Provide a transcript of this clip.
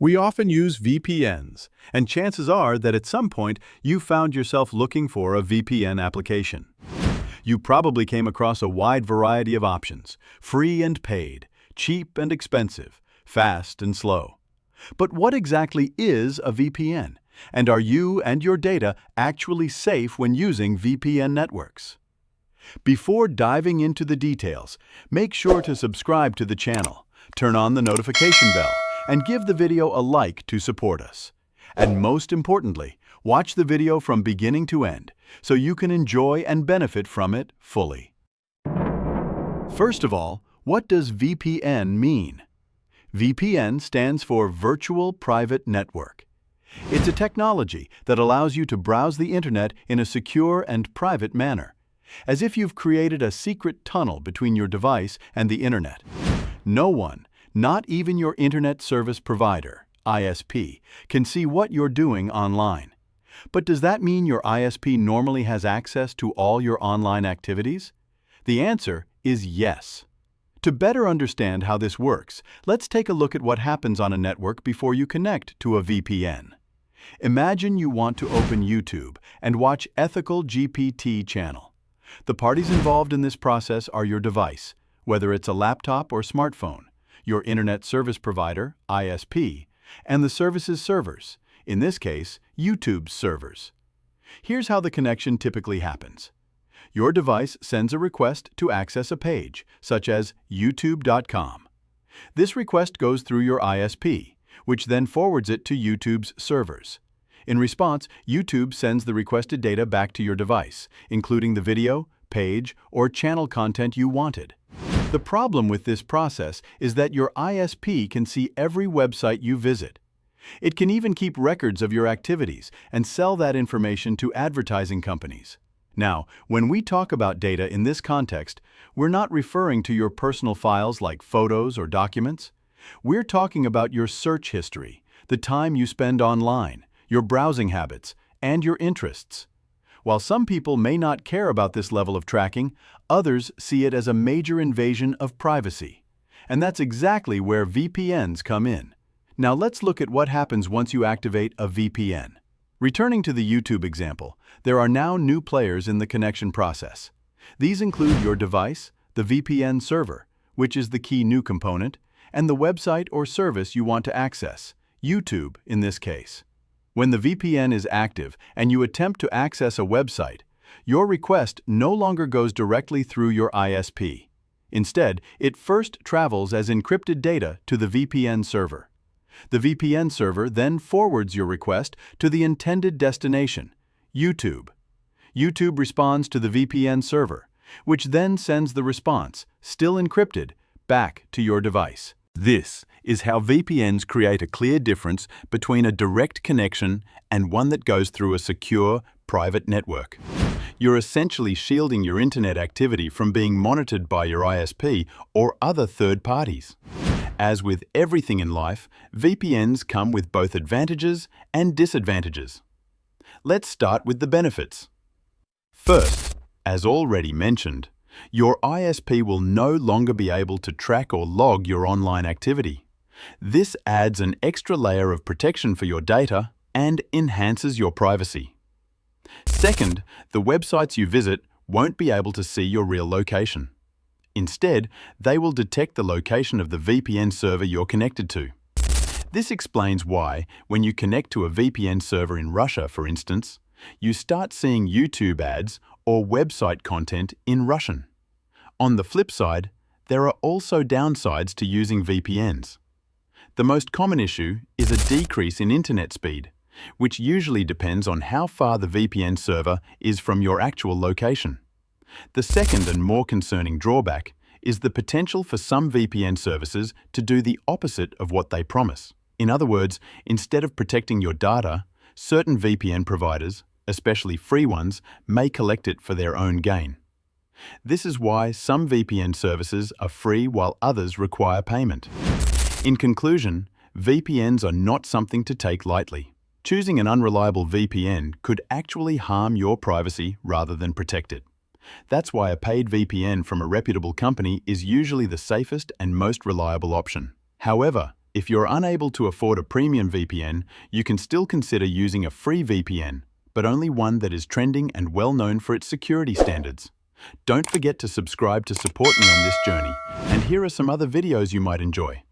We often use VPNs, and chances are that at some point you found yourself looking for a VPN application. You probably came across a wide variety of options, free and paid, cheap and expensive, fast and slow. But what exactly is a VPN? And are you and your data actually safe when using VPN networks? Before diving into the details, make sure to subscribe to the channel, turn on the notification bell, and give the video a like to support us. And most importantly, watch the video from beginning to end so you can enjoy and benefit from it fully. First of all, what does VPN mean? VPN stands for Virtual Private Network. It's a technology that allows you to browse the internet in a secure and private manner, as if you've created a secret tunnel between your device and the internet. No one, not even your internet service provider, ISP, can see what you're doing online. But does that mean your ISP normally has access to all your online activities? The answer is yes. To better understand how this works, let's take a look at what happens on a network before you connect to a VPN. Imagine you want to open YouTube and watch Ethical GPT channel. The parties involved in this process are your device, whether it's a laptop or smartphone, your internet service provider, ISP, and the service's servers, in this case, YouTube's servers. Here's how the connection typically happens. Your device sends a request to access a page, such as youtube.com. This request goes through your ISP, which then forwards it to YouTube's servers. In response, YouTube sends the requested data back to your device, including the video, page, or channel content you wanted. The problem with this process is that your ISP can see every website you visit. It can even keep records of your activities and sell that information to advertising companies. Now, when we talk about data in this context, we're not referring to your personal files like photos or documents. We're talking about your search history, the time you spend online, your browsing habits, and your interests. While some people may not care about this level of tracking, others see it as a major invasion of privacy. And that's exactly where VPNs come in. Now let's look at what happens once you activate a VPN. Returning to the YouTube example, there are now new players in the connection process. These include your device, the VPN server, which is the key new component, and the website or service you want to access, YouTube in this case. When the VPN is active and you attempt to access a website, your request no longer goes directly through your ISP. Instead, it first travels as encrypted data to the VPN server. The VPN server then forwards your request to the intended destination, YouTube. YouTube responds to the VPN server, which then sends the response, still encrypted, back to your device. This is how VPNs create a clear difference between a direct connection and one that goes through a secure, private network. You're essentially shielding your internet activity from being monitored by your ISP or other third parties. As with everything in life, VPNs come with both advantages and disadvantages. Let's start with the benefits. First, as already mentioned, your ISP will no longer be able to track or log your online activity. This adds an extra layer of protection for your data and enhances your privacy. Second, the websites you visit won't be able to see your real location. Instead, they will detect the location of the VPN server you're connected to. This explains why, when you connect to a VPN server in Russia, for instance, you start seeing YouTube ads or website content in Russian. On the flip side, there are also downsides to using VPNs. The most common issue is a decrease in internet speed, which usually depends on how far the VPN server is from your actual location. The second and more concerning drawback is the potential for some VPN services to do the opposite of what they promise. In other words, instead of protecting your data, certain VPN providers, especially free ones, may collect it for their own gain. This is why some VPN services are free while others require payment. In conclusion, VPNs are not something to take lightly. Choosing an unreliable VPN could actually harm your privacy rather than protect it. That's why a paid VPN from a reputable company is usually the safest and most reliable option. However, If you're unable to afford a premium VPN, you can still consider using a free VPN, but only one that is trending and well known for its security standards. Don't forget to subscribe to support me on this journey, and here are some other videos you might enjoy.